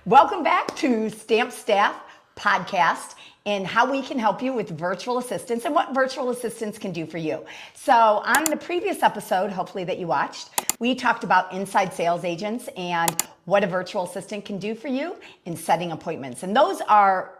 Welcome back to Stamp Staff Podcast and how we can help you with virtual assistants and what virtual assistants can do for you. So on the previous episode, hopefully that you watched, we talked about inside sales agents and what a virtual assistant can do for you in setting appointments. And those are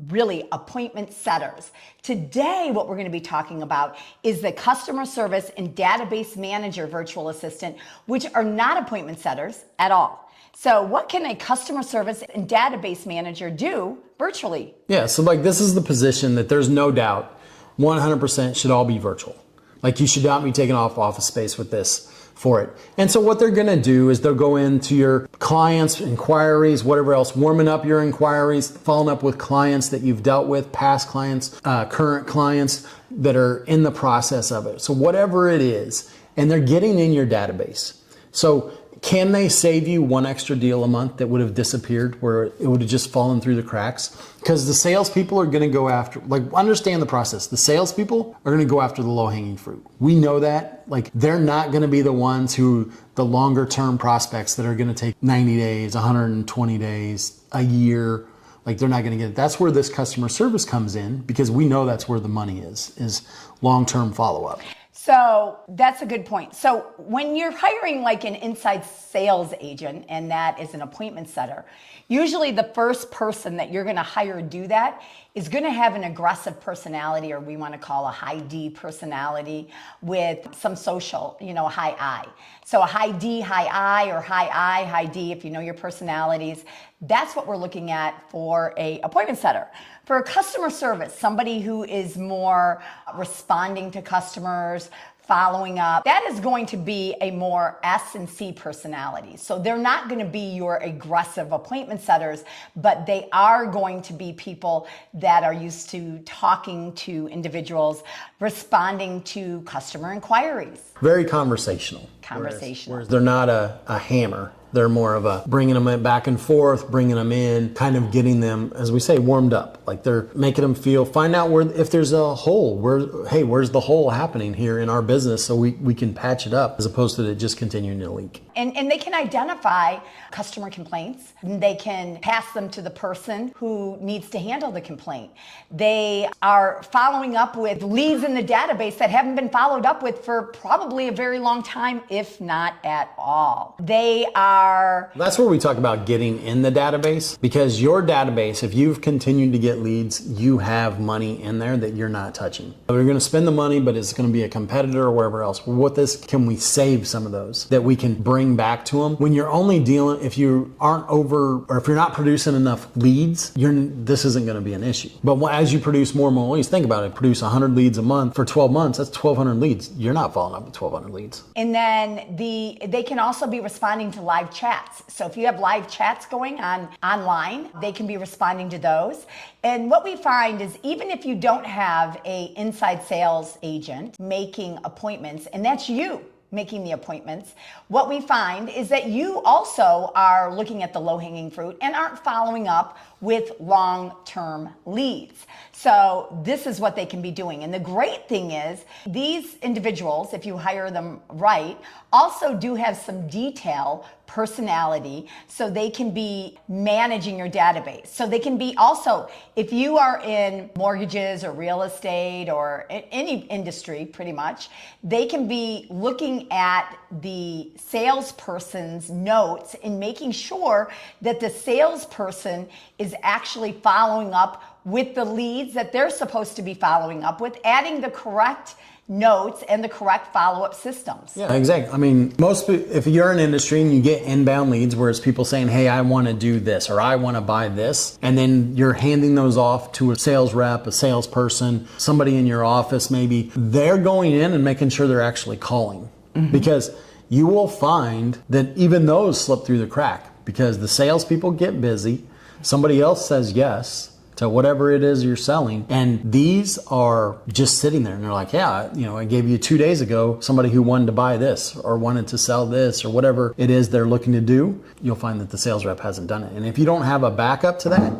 really appointment setters. Today, what we're going to be talking about is the customer service and database manager virtual assistant, which are not appointment setters at all. So what can a customer service and database manager do virtually? Yeah, so this is the position that there's no doubt 100% should all be virtual. You should not be taking off office space with this for it. And so what they're going to do is they'll go into your clients' inquiries, whatever else, warming up your inquiries, following up with clients that you've dealt with, past clients, current clients that are in the process of it. So whatever it is, and they're getting in your database. So can they save you one extra deal a month that would have disappeared, where it would have just fallen through the cracks? Because the salespeople are going to go after, understand the process. The salespeople are going to go after the low-hanging fruit. We know that. They're not going to be the ones who, the longer-term prospects that are going to take 90 days, 120 days, a year. They're not going to get it. That's where this customer service comes in, because we know that's where the money is long-term follow-up. So that's a good point. So when you're hiring an inside sales agent, and that is an appointment setter, usually the first person that you're going to hire to do that is going to have an aggressive personality, or we want to call a high D personality, with some social, high I. So a high D, high I, or high I, high D, if you know your personalities, that's what we're looking at for a appointment setter. For a customer service, somebody who is more responding to customers, following up, that is going to be a more S and C personality. So they're not going to be your aggressive appointment setters, but they are going to be people that are used to talking to individuals, responding to customer inquiries. Very conversational. Whereas they're not a hammer. They're more of a bringing them back and forth, bringing them in, kind of getting them, as we say, warmed up. They're making them find out if there's a hole, where's the hole happening here in our business, so we can patch it up, as opposed to it just continuing to leak. And they can identify customer complaints. They can pass them to the person who needs to handle the complaint. They are following up with leads in the database that haven't been followed up with for probably a very long time, if not at all. That's where we talk about getting in the database, because your database, if you've continued to get leads, you have money in there that you're not touching. We're going to spend the money, but it's going to be a competitor or wherever else. With this, can we save some of those that we can bring back to them? When you're only dealing, if you aren't over, or if you're not producing enough leads, this isn't going to be an issue. But as you produce more and more leads, think about it, produce 100 leads a month for 12 months, that's 1,200 leads. You're not following up with 1,200 leads. And then they can also be responding to live chats. So if you have live chats going on online, they can be responding to those. And what we find is, even if you don't have an inside sales agent making appointments, and that's you making the appointments, what we find is that you also are looking at the low-hanging fruit and aren't following up with long-term leads. So this is what they can be doing. And the great thing is, these individuals, if you hire them right, also do have some detail, personality, so they can be managing your database. So they can be also, if you are in mortgages or real estate or any industry pretty much, they can be looking at the salesperson's notes and making sure that the salesperson is actually following up with the leads that they're supposed to be following up with, adding the correct notes and the correct follow-up systems. Yeah, exactly. If you're in industry and you get inbound leads where it's people saying, hey, I want to do this, or I want to buy this, and then you're handing those off to a sales rep, a salesperson, somebody in your office maybe, they're going in and making sure they're actually calling. Mm-hmm. Because you will find that even those slip through the crack, because the salespeople get busy, somebody else says yes to whatever it is you're selling, and these are just sitting there and they're like, yeah, I gave you 2 days ago somebody who wanted to buy this or wanted to sell this or whatever it is they're looking to do. You'll find that the sales rep hasn't done it. And if you don't have a backup to that,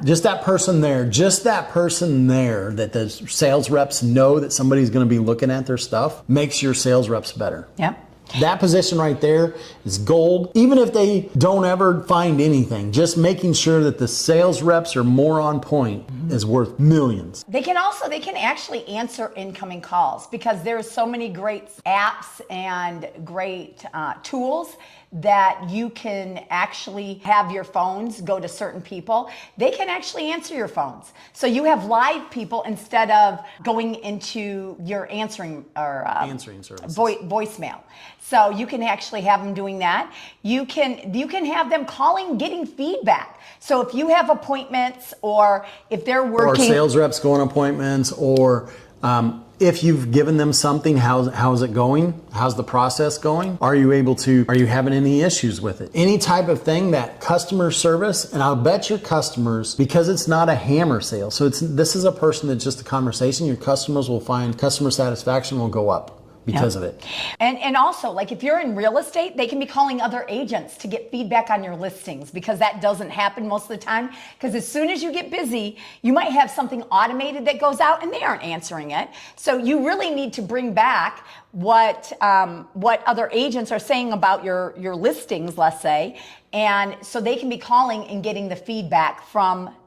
just that person there that the sales reps know that somebody's going to be looking at their stuff makes your sales reps better. Yep. That position right there is gold. Even if they don't ever find anything, just making sure that the sales reps are more on point is worth millions. They can actually answer incoming calls because there are so many great apps and great tools that you can actually have your phones go to certain people. They can actually answer your phones. So you have live people instead of going into your answering services. Voicemail. So you can actually have them doing that. You can have them calling, getting feedback. So if you have appointments or if they're working. Or sales reps go on appointments, or if you've given them something, how's it going? How's the process going? Are you having any issues with it? Any type of thing that customer service, and I'll bet your customers, because it's not a hammer sale, so this is a person that's just a conversation, your customers will find customer satisfaction will go up because of it. And also, like if you're in real estate, they can be calling other agents to get feedback on your listings, because that doesn't happen most of the time. Because as soon as you get busy, you might have something automated that goes out and they aren't answering it. So you really need to bring back what other agents are saying about your listings, let's say, and so they can be calling and getting the feedback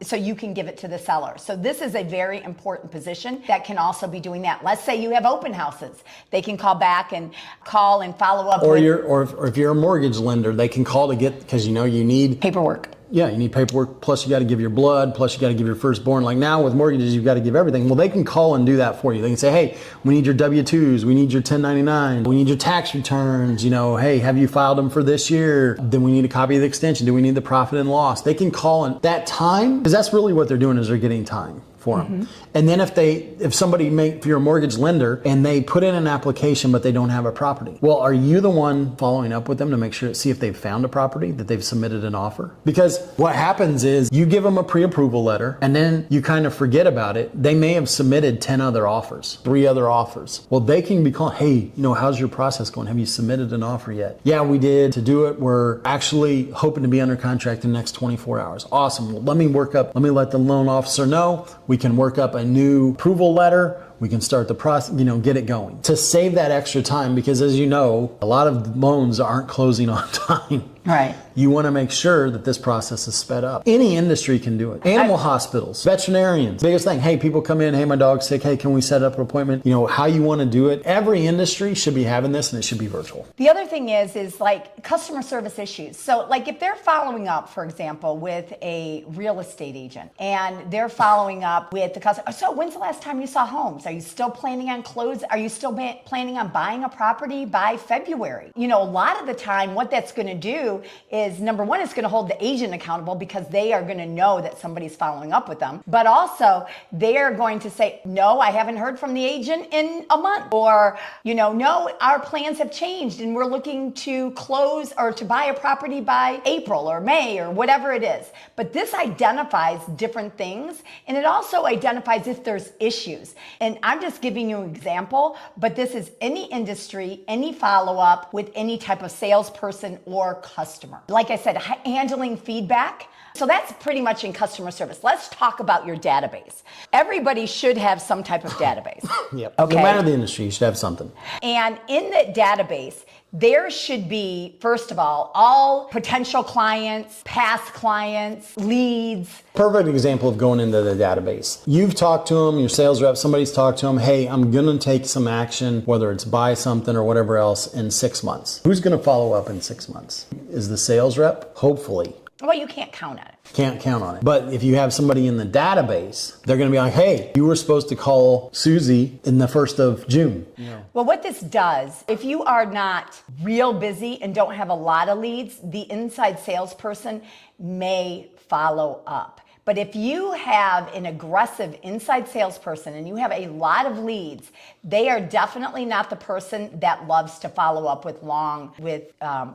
so you can give it to the seller. So this is a very important position that can also be doing that. Let's say you have open houses. They can call back and follow up. Or if you're a mortgage lender, they can call to get, because you need paperwork. Yeah, you need paperwork, plus you got to give your blood, plus you got to give your firstborn. Like now with mortgages, you've got to give everything. Well, they can call and do that for you. They can say, hey, we need your W-2s, we need your 1099, we need your tax returns, hey, have you filed them for this year? Then we need a copy of the extension. Do we need the profit and loss? They can call in that time, because that's really what they're doing, is they're getting time for them. And then if you're a mortgage lender and they put in an application but they don't have a property, well, are you the one following up with them to see if they've found a property, that they've submitted an offer? Because what happens is you give them a pre-approval letter and then you kind of forget about it. They may have submitted 3 other offers. Well, they can be calling, hey, how's your process going? Have you submitted an offer yet? Yeah, we did. To do it, we're actually hoping to be under contract in the next 24 hours. Awesome. Well, let me let the loan officer know. We can work up a new approval letter. We can start the process, get it going. To save that extra time, because as you know, a lot of loans aren't closing on time. Right. You want to make sure that this process is sped up. Any industry can do it. Animal hospitals, veterinarians, biggest thing. Hey, people come in, hey, my dog's sick. Hey, can we set up an appointment? How you want to do it. Every industry should be having this, and it should be virtual. The other thing is like customer service issues. So like if they're following up, for example, with a real estate agent and they're following up with the customer. So when's the last time you saw homes? Are you still planning on Are you still planning on buying a property by February? A lot of the time what that's going to do is, number one, it's going to hold the agent accountable because they are going to know that somebody's following up with them. But also they are going to say, no, I haven't heard from the agent in a month. Or, no, our plans have changed and we're looking to close or to buy a property by April or May or whatever it is. But this identifies different things, and it also identifies if there's issues. And I'm just giving you an example, but this is any industry, any follow-up with any type of salesperson or customer. Like I said, handling feedback. So that's pretty much in customer service. Let's talk about your database. Everybody should have some type of database. Yep. Okay. No matter the industry, you should have something. And in the database, there should be, first of all potential clients, past clients, leads. Perfect example of going into the database. You've talked to them, your sales rep, somebody's talked to them, hey, I'm going to take some action, whether it's buy something or whatever else, in 6 months. Who's going to follow up in 6 months? Is the sales rep? Hopefully. Well, you can't count on it. Can't count on it. But if you have somebody in the database, they're going to be like, hey, you were supposed to call Susie in the 1st of June. Yeah. Well, what this does, if you are not real busy and don't have a lot of leads, the inside salesperson may follow up. But if you have an aggressive inside salesperson and you have a lot of leads, they are definitely not the person that loves to follow up with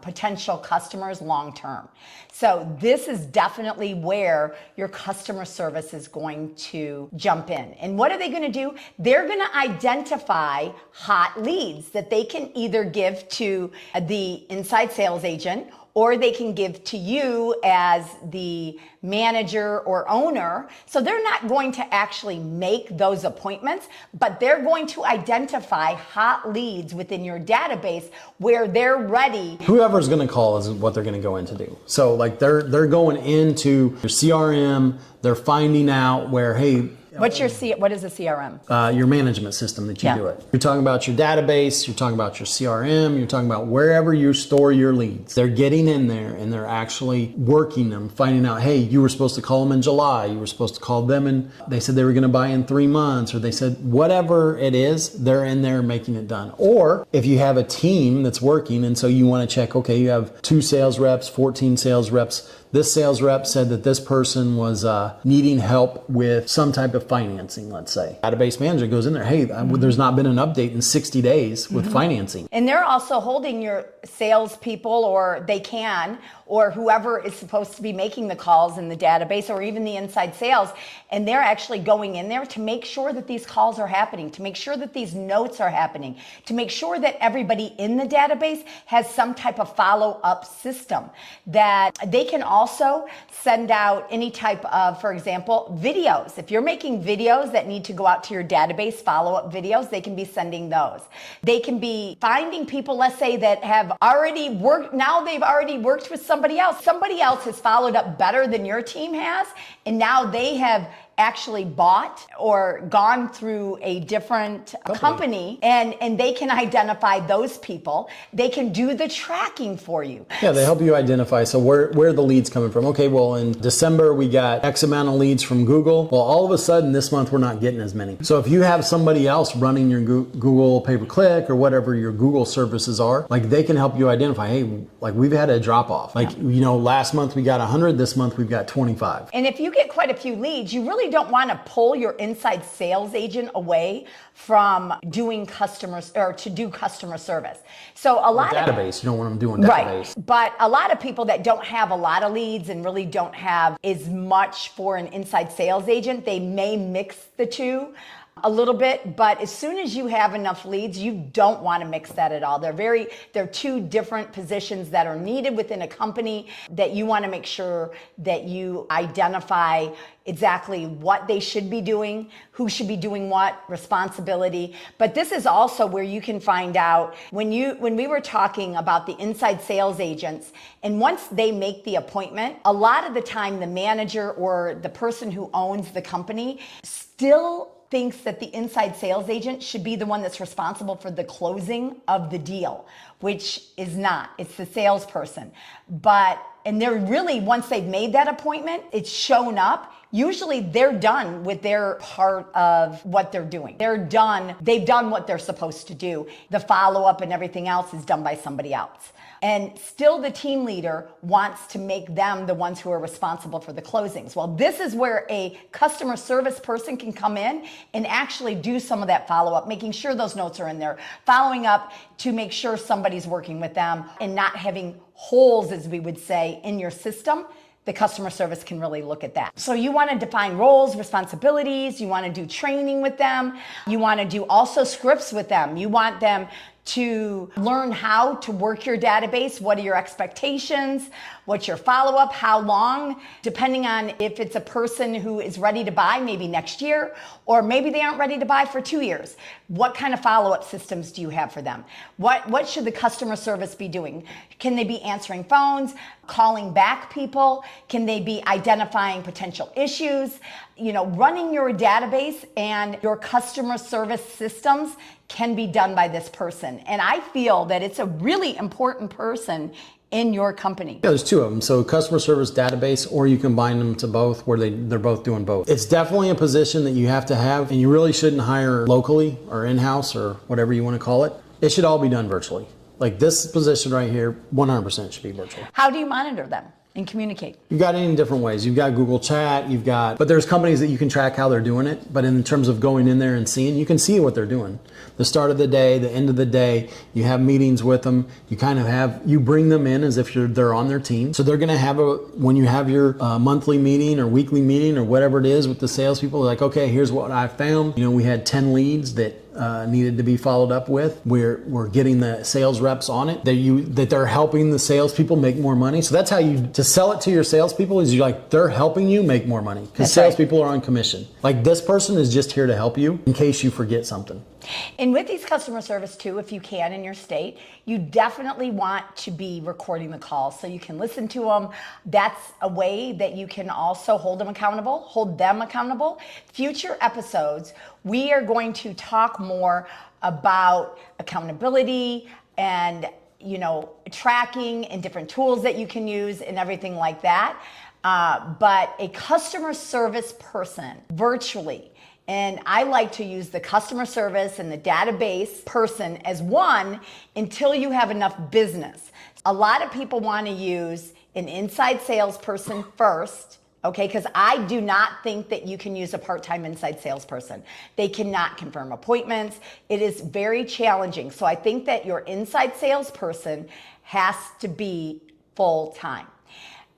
potential customers long term. So this is definitely where your customer service is going to jump in. And what are they going to do? They're going to identify hot leads that they can either give to the inside sales agent, or they can give to you as the manager or owner. So they're not going to actually make those appointments, but they're going to identify hot leads within your database where they're ready. Whoever's going to call is what they're going to go in to do. So like they're going into your CRM, they're finding out where, hey, What is a CRM? Your management system that you Yeah. do it. You're talking about your database, you're talking about your CRM, you're talking about wherever you store your leads. They're getting in there and they're actually working them, finding out, hey, you were supposed to call them in July, you were supposed to call them and they said they were going to buy in 3 months, or they said whatever it is, they're in there making it done. Or if you have a team that's working and so you want to check, okay, you have 2 sales reps, 14 sales reps. This sales rep said that this person was needing help with some type of financing, let's say. Database manager goes in there, hey, there's not been an update in 60 days with financing. And they're also holding your salespeople, or they can, or whoever is supposed to be making the calls in the database, or even the inside sales, and they're actually going in there to make sure that these calls are happening, to make sure that these notes are happening, to make sure that everybody in the database has some type of follow-up system, that they can also send out any type of, for example, videos. If you're making videos that need to go out to your database, follow-up videos, they can be sending those. They can be finding people, let's say, that have already worked, now they've already worked with somebody else. Somebody else has followed up better than your team has, and now they have actually bought or gone through a different company, and they can identify those people. They can do the tracking for you. Yeah, they help you identify. So where are the leads coming from? Okay, well, in December, we got X amount of leads from Google. Well, all of a sudden this month, we're not getting as many. So if you have somebody else running your Google pay-per-click or whatever your Google services are, like they can help you identify, hey, like we've had a drop off. Like, you know, last month we got 100, this month we've got 25. And if you get quite a few leads, you really don't want to pull your inside sales agent away from doing customers or to do customer service. So a lot of database, you don't want them doing database. Right. But a lot of people that don't have a lot of leads and really don't have as much for an inside sales agent, they may mix the two a little bit, but as soon as you have enough leads, you don't want to mix that at all. They're two different positions that are needed within a company that you want to make sure that you identify exactly what they should be doing, who should be doing what, responsibility. But this is also where you can find out when we were talking about the inside sales agents, and once they make the appointment, a lot of the time the manager or the person who owns the company still thinks that the inside sales agent should be the one that's responsible for the closing of the deal, which is not. It's the salesperson. And they're really, once they've made that appointment, it's shown up, usually they're done with their part of what they're doing. They've done what they're supposed to do. The follow-up and everything else is done by somebody else. And still the team leader wants to make them the ones who are responsible for the closings. Well, this is where a customer service person can come in and actually do some of that follow-up, making sure those notes are in there, following up to make sure somebody's working with them and not having holes, as we would say, in your system. The customer service can really look at that. So you want to define roles, responsibilities, you want to do training with them, you want to do also scripts with them. You want them to learn how to work your database. What are your expectations? What's your follow-up? How long? Depending on if it's a person who is ready to buy maybe next year, or maybe they aren't ready to buy for 2 years. What kind of follow-up systems do you have for them? What should the customer service be doing? Can they be answering phones, calling back people? Can they be identifying potential issues? You know, running your database and your customer service systems can be done by this person. And I feel that it's a really important person in your company. Yeah, there's two of them. So customer service database, or you combine them to both where they're both doing both. It's definitely a position that you have to have, and you really shouldn't hire locally or in-house or whatever you want to call it. It should all be done virtually. Like this position right here, 100% should be virtual. How do you monitor them and communicate? You've got it in different ways. You've got Google Chat, but there's companies that you can track how they're doing it. But in terms of going in there and seeing, you can see what they're doing. The start of the day, the end of the day, you have meetings with them. You bring them in as if they're on their team. So they're going to have when you have your monthly meeting or weekly meeting or whatever it is with the salespeople, like, okay, here's what I found. You know, we had 10 leads that needed to be followed up with. We're getting the sales reps on it, that they're helping the salespeople make more money. So that's how to sell it to your salespeople is they're helping you make more money, because salespeople are on commission. Like, this person is just here to help you in case you forget something. And with these customer service too, if you can in your state, you definitely want to be recording the calls so you can listen to them. That's a way that you can also hold them accountable. Future episodes, we are going to talk more about accountability and tracking and different tools that you can use and everything like that. But a customer service person virtually, and I like to use the customer service and the database person as one until you have enough business. A lot of people want to use an inside salesperson first, okay? Because I do not think that you can use a part-time inside salesperson. They cannot confirm appointments. It is very challenging. So I think that your inside salesperson has to be full-time.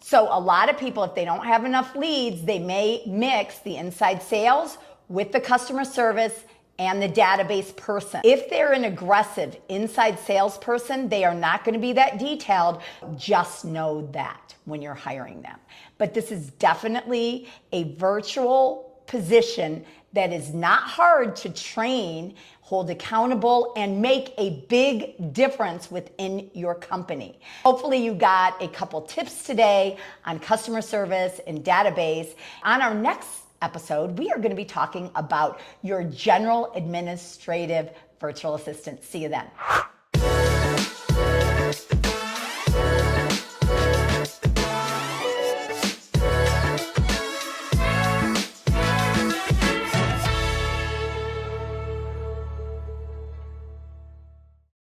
So a lot of people, if they don't have enough leads, they may mix the inside sales with the customer service and the database person. If they're an aggressive inside salesperson, they are not going to be that detailed. Just know that when you're hiring them. But this is definitely a virtual position that is not hard to train, hold accountable, and make a big difference within your company. Hopefully you got a couple tips today on customer service and database. On our next episode, we are going to be talking about your general administrative virtual assistant. See you then.